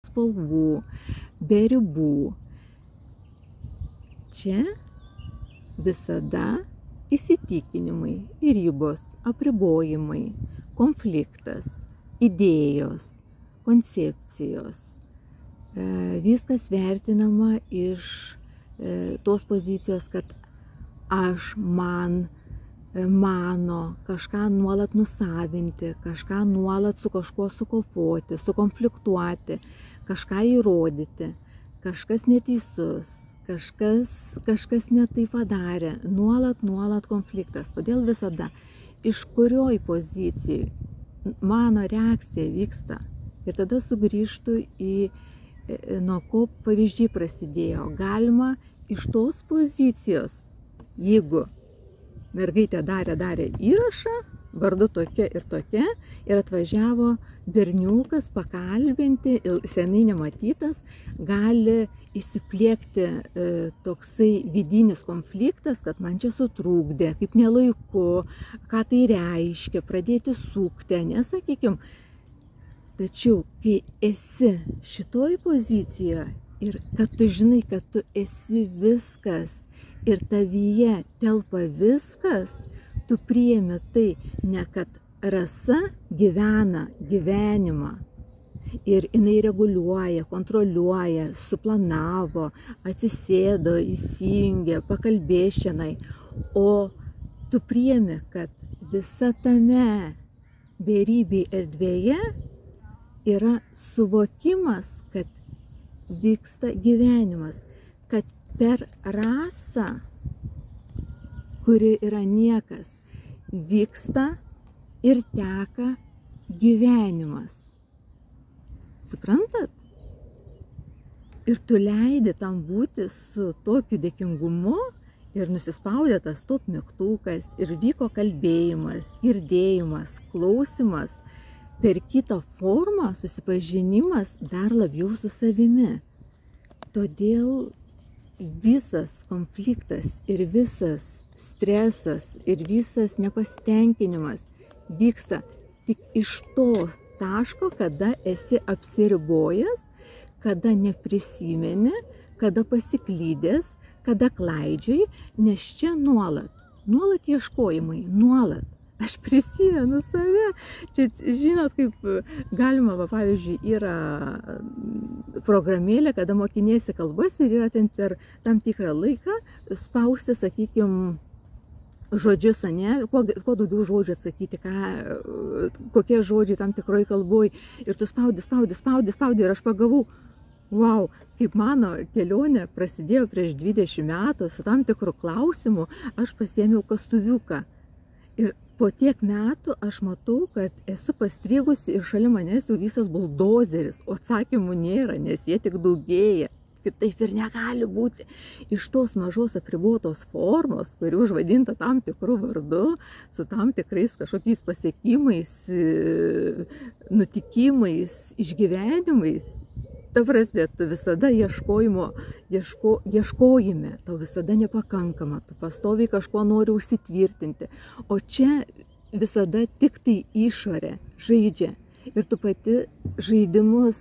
spalvų, be ribų. Čia visada įsitikinimai, ribos, apribojimai, konfliktas, idėjos, koncepcijos. Viskas vertinama iš tos pozicijos, kad aš, man, mano, kažką nuolat nusavinti, kažką nuolat su kažkuo sukovoti, sukonfliktuoti, kažką įrodyti, kažkas neteisus, kažkas ne tai padarė, nuolat konfliktas. Todėl visada, iš kurioj pozicijai mano reakcija vyksta. Ir tada sugrįžtų į, nuo ko pavyzdžiai prasidėjo. Galima iš tos pozicijos, jeigu mergaitė darė įrašą, vardu tokia ir atvažiavo berniukas pakalbinti, senai nematytas, gali įsipliekti toksai vidinis konfliktas, kad man čia sutrūkdė, kaip nelaiku, ką tai reiškia, pradėti sukti, nesakykim. Tačiau, kai esi šitoj pozicijoje ir kad tu žinai, kad tu esi viskas ir tavyje telpa viskas, tu priimi tai ne kad rasa gyvena gyvenimą ir jinai reguliuoja, kontroliuoja, suplanavo, atsisėdo, įsijungė, pakalbės šiandien, o tu priimi, kad visa tame beribėj erdvėje yra suvokimas, kad vyksta gyvenimas, kad per rasą, kuri yra niekas, vyksta ir teka gyvenimas. Suprantat? Ir tu leidi tam būti su tokiu dėkingumu ir nusispaudė tas stop mygtukas ir vyko kalbėjimas, girdėjimas, klausimas, per kitą formą susipažinimas dar labiau su savimi. Todėl visas konfliktas ir visas stresas ir visas nepasitenkinimas vyksta tik iš to taško, kada esi apsiribojęs, kada neprisimeni, kada pasiklydęs, kada klaidžiai, nes čia nuolat ieškojimai, nuolat. Aš prisimenu save. Čia, žinot, kaip galima, pavyzdžiui, yra programėlė, kada mokiniesi kalbas ir yra ten per tam tikrą laiką spausti, sakykime, žodžius, ne, kuo daugiau žodžių atsakyti, kokie žodžiai tam tikroj kalboj. Ir tu spaudi ir aš pagavau, wow, kaip mano kelionė prasidėjo prieš 20 metų su tam tikru klausimu, aš pasiėmiau kastuviuką. Ir po tiek metų aš matau, kad esu pastrigusi ir šalia manęs jau visas buldozeris, o atsakymų nėra, nes jie tik daugėja. Kitaip ir negali būti. Iš tos mažos apribotos formos, kuri užvadinta tam tikrų vardu, su tam tikrais kažkokiais pasiekimais, nutikimais, išgyvenimais, ta prasme, tu visada ieškojime, tau visada nepakankama, tu pastoviai kažko nori užsitvirtinti, o čia visada tik tai išorė žaidžia ir tu pati žaidimus